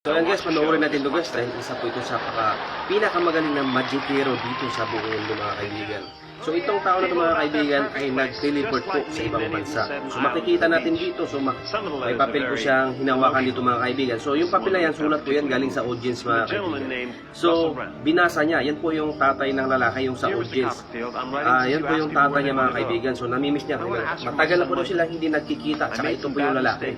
So yan guys, panoorin natin ito guys dahil isa po ito sa pinakamagaling na magikero dito sa buong mundo mga kaibigan. So itong tao na ito mga kaibigan ay nag-teleport po sa ibang bansa. So makikita natin dito, so may papel po siyang hinawakan dito mga kaibigan. So yung papel na yan, sulat po yan galing sa audience mga kaibigan. So binasa niya, yan po yung tatay ng lalaki, yung sa audience. Yan po yung tatay niya mga kaibigan. So namimiss niya. Matagal na po daw sila hindi nagkikita. Saka ito po yung lalaki.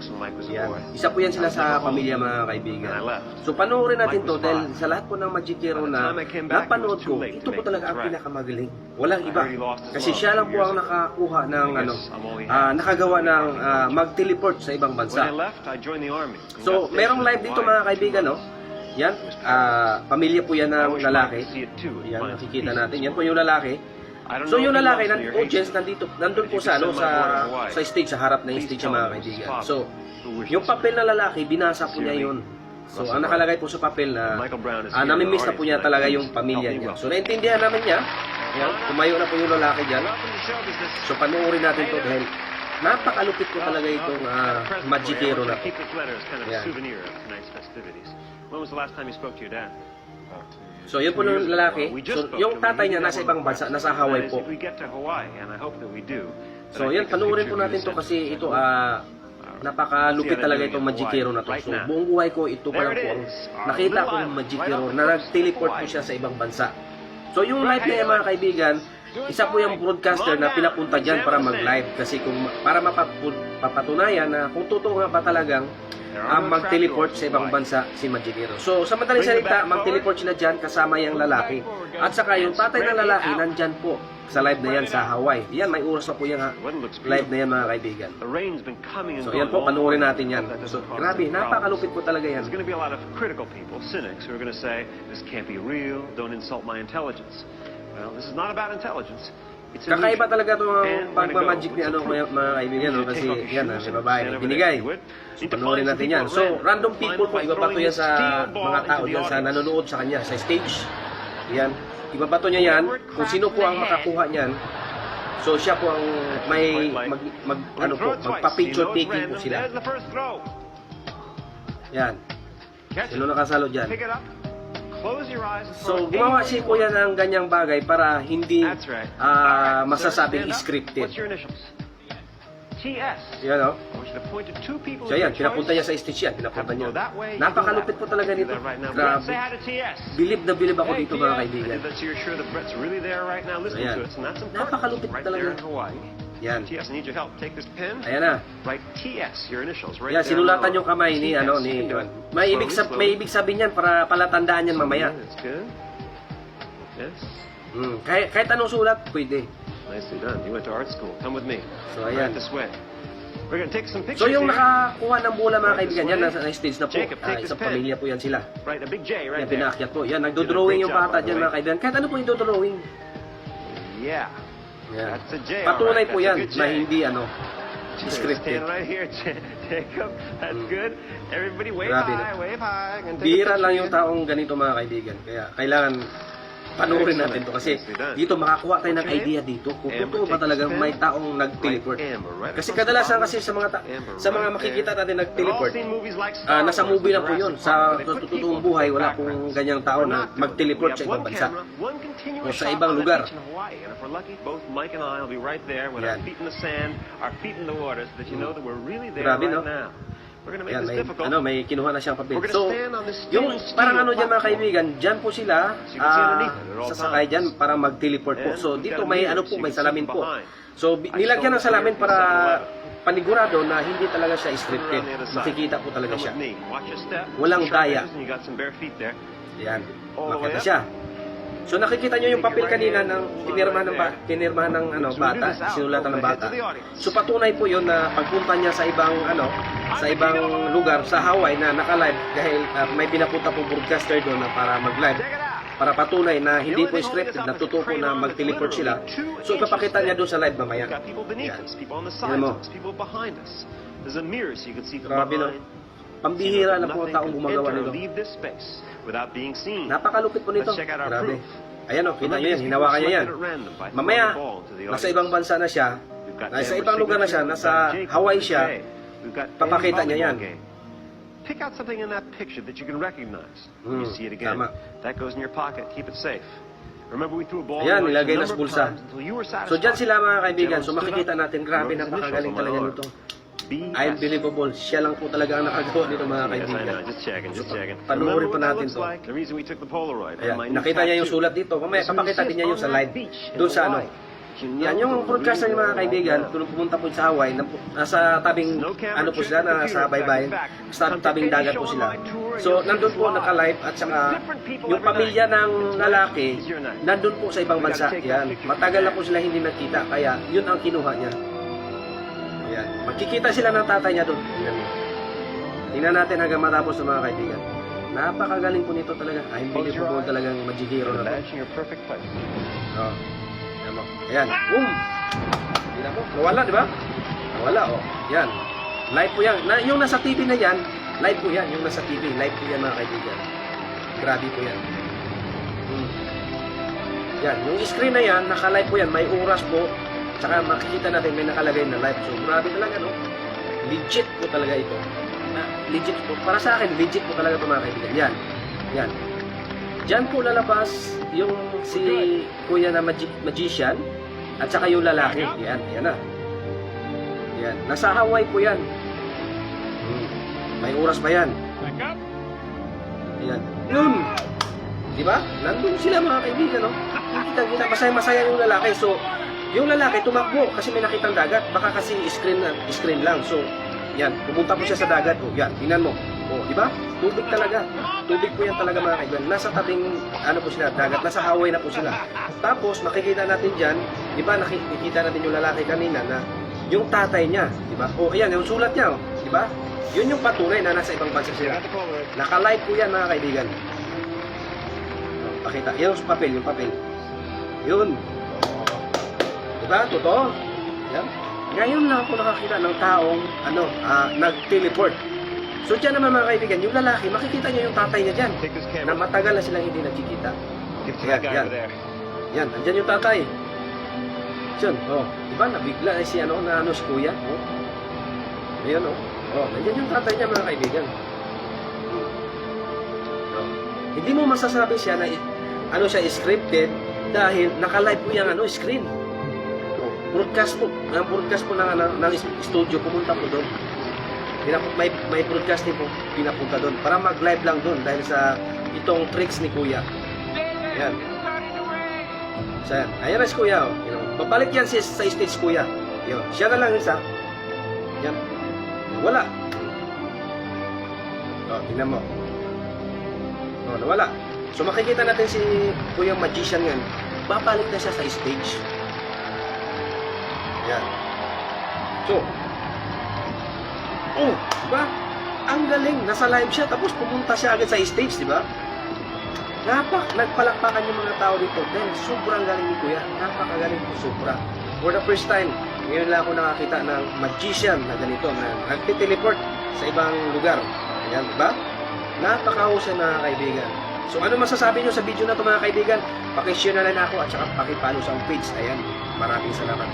Yan. Isa po yan sila sa pamilya mga kaibigan. So panoorin natin to dahil sa lahat po ng magikero na napanood ko, ito po talaga ang pinakamagaling. Walang iba. Kasi siya lang po ang nakakuha ng nakagawa ng mag-teleport sa ibang bansa. So merong live dito mga kaibigan, no? Yan, pamilya po yan ng lalaki. Yan, nakikita natin. Yan po yung lalaki. So yung lalaki, audience nandun po sa stage, sa harap na yung stage mga kaibigan. So yung papel na lalaki, binasa po niya yun. So ang nakalagay po sa papel na namimiss na po niya talaga yung pamilya niya. So naintindihan namin niya. Yan, tumayo na po yung lalaki dyan. So panoorin natin to dahil napakalupit ko talaga itong magikero na to. Yan. So yun po yung lalaki. So yung tatay niya nasa ibang bansa, nasa Hawaii po. So yan, panoorin po natin to kasi ito napakalupit talaga itong magikero na to. So buong buhay ko, ito pa lang po ang nakita ko ng magikero na nag-teleport po siya sa ibang bansa. So yung live na yan mga kaibigan, isa po yung broadcaster na pinapunta dyan para mag-live kasi para mapapatunayan na kung totoo nga ba talagang mag-teleport sa ibang bansa si magikero. So sa madaling salita, mag-teleport sila dyan kasama yung lalaki. At saka yung tatay ng lalaki nandyan po sa live na yan sa Hawaii. Yan, may oras na po yung live na yan mga kaibigan. So yan po, panoorin natin yan. So grabe, napakalupit po talaga yan. There's going to be a lot of critical people, cynics, who are going to say, this can't be real, don't insult my intelligence. Well, this is not about intelligence. Kakaiba talaga itong pagmamagic ni mga kaibigan, no? Kasi yan, may babae na binigay. So panoorin natin yan. So random people po, iba pa ito yan sa mga tao dyan sa nanonood sa kanya, sa stage. Yan. Ibabato niya yan, kung sino po ang makakuha niyan, so siya po ang may magpa-picture taking po sila. Yan. Sino nakasalo dyan? So gumawa siya po yan ng ganyang bagay para hindi masasabing scripted. Yan o. So yan, pinapunta niya sa stage yan, pinapunta niya. Napakalupit po talaga nito. Grabe. Bilib na bilib ako dito mga kaibigan. So yan, napakalupit talaga. Yan. Ayan na. Yan, sinulatan yung kamay ni may ibig sabihin yan para palatandaan yan mamaya. Kahit anong sulat, pwede. Nicely done. You went to art school. Come with me. So ayan. Right this way. We're going to take some pictures. So yung nakakuha ng bola mga kaibigan, yan nasa stage na po. Isang pamilya po yan sila. Right, a big J right there. Yan, pinaakyat po. Yan, nagdo-drawing yung bata dyan mga kaibigan. Kahit ano po yung do-drawing. Yeah. Yan. That's a J. Patunay po yan na hindi scripted. Stand right here, Jacob. That's good. Everybody wave high, wave high. Bihira lang yung taong ganito mga kaibigan. Kaya kailangan panoorin natin to kasi dito makakuha tayo ng idea dito kung totoo ba talagang may taong nag-teleport. Kasi kadalasan kasi sa mga makikita natin nag-teleport, nasa movie na po yun. Sa totoong buhay, wala pong ganyang tao na mag-teleport sa ibang bansa o sa ibang lugar. Grabe, no? Yan, may kinuha na siyang papel. So, yung parang dyan mga kaibigan, dyan po sila sasakay dyan para mag-teleport po. So, dito may may salamin po. So, nilagyan ng salamin para panigurado na hindi talaga siya scripted. Makikita po talaga siya. Walang daya. Yan, makita siya. So nakikita nyo yung papel kanina ng pinirmahan ng bata, sinulatan ng bata. So patunay po 'yon na pagpunta niya sa ibang lugar sa Hawaii na naka-live dahil may pinapunta po broadcaster doon na para mag-live. Para patunay na hindi po scripted, na totoo po na mag-teleport sila. So ipapakita niya doon sa live mamaya. Yan. Yan mo. Grabe, no? Pambihira lang po ang taong gumagawa nito. Napakalupit po nito. Grabe. Ayan o, kita nyo yan. Hinawakan niya yan. Mamaya, nasa ibang bansa na siya. Nasa ibang lugar na siya. Nasa Hawaii siya. Papakita niya yan. Pick out something in that picture that you can recognize. When you see it again, tama. that goes in your pocket. Keep it safe. Remember, we threw a ball Ayan, in nilagay a na sa number of bulsa. times until you were So dyan satisfied. sila mga kaibigan. So Gentleman stood makikita up, natin, grabe, wrote his napakagaling initials on my talaga arm. nito. BS. Unbelievable. Siya lang po talaga ang nakagawa nito mga Yes, I kaibigan. know. Just checking, just checking. Panoorin Remember pa what that natin looks to. like? The reason we took the Polaroid. Ayan, My new nakita niya yung tattoo. sulat dito. Mamaya, This papakita din niya yung sa on that live. beach in Doon sa ano. Hawaii. You know Yan, yung the broadcaster reason ng mga we're kaibigan, all kung pumunta po sa Hawaii, nasa tabing, No camera ano po trick, sila, computer nasa effect. baybayin, In fact, sa tabing come to dagat any po show sila. on my tour, So, you'll see nandun po live. naka-live at saka Different people yung every pamilya night. ng It's my lalaki, night, it's your night. nandun po sa ibang We gotta bansa. take that Yan, picture matagal na together. po sila hindi nagkita, kaya yun ang kinuha niya. Yan, magkikita sila ng tatay niya doon. Yan. Tingnan natin hanggang matapos sa mga kaibigan. Napakagaling po nito talaga. Unbelievable talagang magic hero na to. Imagine your perfect place. Oh. Ayan mo. Ayan. Boom! Tingnan mo. Nawala, di ba? Nawala, oh. Yan. Live po yan. Yung nasa TV na yan, live po yan. Yung nasa TV, live po yan mga kaibigan. Grabe po yan. Yan. Yung screen na yan, naka-live po yan. May oras po. Tsaka makikita natin may nakalagay na live. So, grabe talaga, no? Legit po talaga ito. Legit po. Para sa akin, legit po talaga ito mga kaibigan. Yan. Yan. Diyan po lalabas yung si kuya na magician at saka yung lalaki. Yan, yan na. Yan. Nasa Hawaii po yan. May oras pa yan. Yan. Yun! Di ba? Nandun sila mga kaibigan, no? Kita-kita, masaya-masaya yung lalaki. So, yung lalaki tumakbo kasi may nakitang dagat. Baka kasi screen lang. So, yan. Pumunta po siya sa dagat. O, yan. Tingnan mo. O, di ba? Tubig talaga. Tubig po yan talaga mga kaibigan. Nasa tabing, ano po sila, dagat. Nasa Hawaii na po sila. Tapos, makikita natin dyan, di ba, nakikita natin yung lalaki kanina na yung tatay niya, di ba? O, ayan, yung sulat niya, di ba? Yun yung patunay na nasa ibang bansa sila. Naka-live po yan mga kaibigan. O, pakita. Yan yung papel, yung papel. Yun. Di ba? Totoo. Yan. Ngayon lang ako nakakita ng taong, nag-teleport. So dyan naman mga kaibigan, yung lalaki, makikita niya yung tatay niya dyan. Take this Na camera. matagal na silang hindi nagkikita. Give it to that guy Yan. over there. Yan, andyan yung tatay. Diyan, oh. Diba, nabigla na si si kuya. Oh. Ayan, oh. Oh, andyan yung tatay niya mga kaibigan. Oh. Hindi mo masasabi siya na, siya scripted dahil naka-live po yung screen. Oh. Broadcast po ng studio, pumunta po doon. May broadcasting po pinapunta doon para mag-live lang doon dahil sa itong tricks ni kuya. Yan. So, yan. Ayan na si kuya. Oh. Babalik yan sa stage kuya. Yan. Siya na lang isa. Yan. Wala. O, tingnan mo. O, nawala. So makikita natin si kuyang magician yan. Babalik na siya sa stage. Yan. So, oh, diba? Ang galing, nasa live siya, tapos pumunta siya agad sa stage, diba? Nagpalakpakan yung mga tao dito. Dahil sobrang galing ni Kuya. Napakagaling po, sobra. For the first time, ngayon lang ako nakakita ng magician na ganito, na nagtiteleport sa ibang lugar. Ayan, diba? Napakahusay mga kaibigan. So, ano masasabi nyo sa video na ito mga kaibigan? Pakishare na lang ako at saka pakipalo sa page. Ayan, maraming salamat.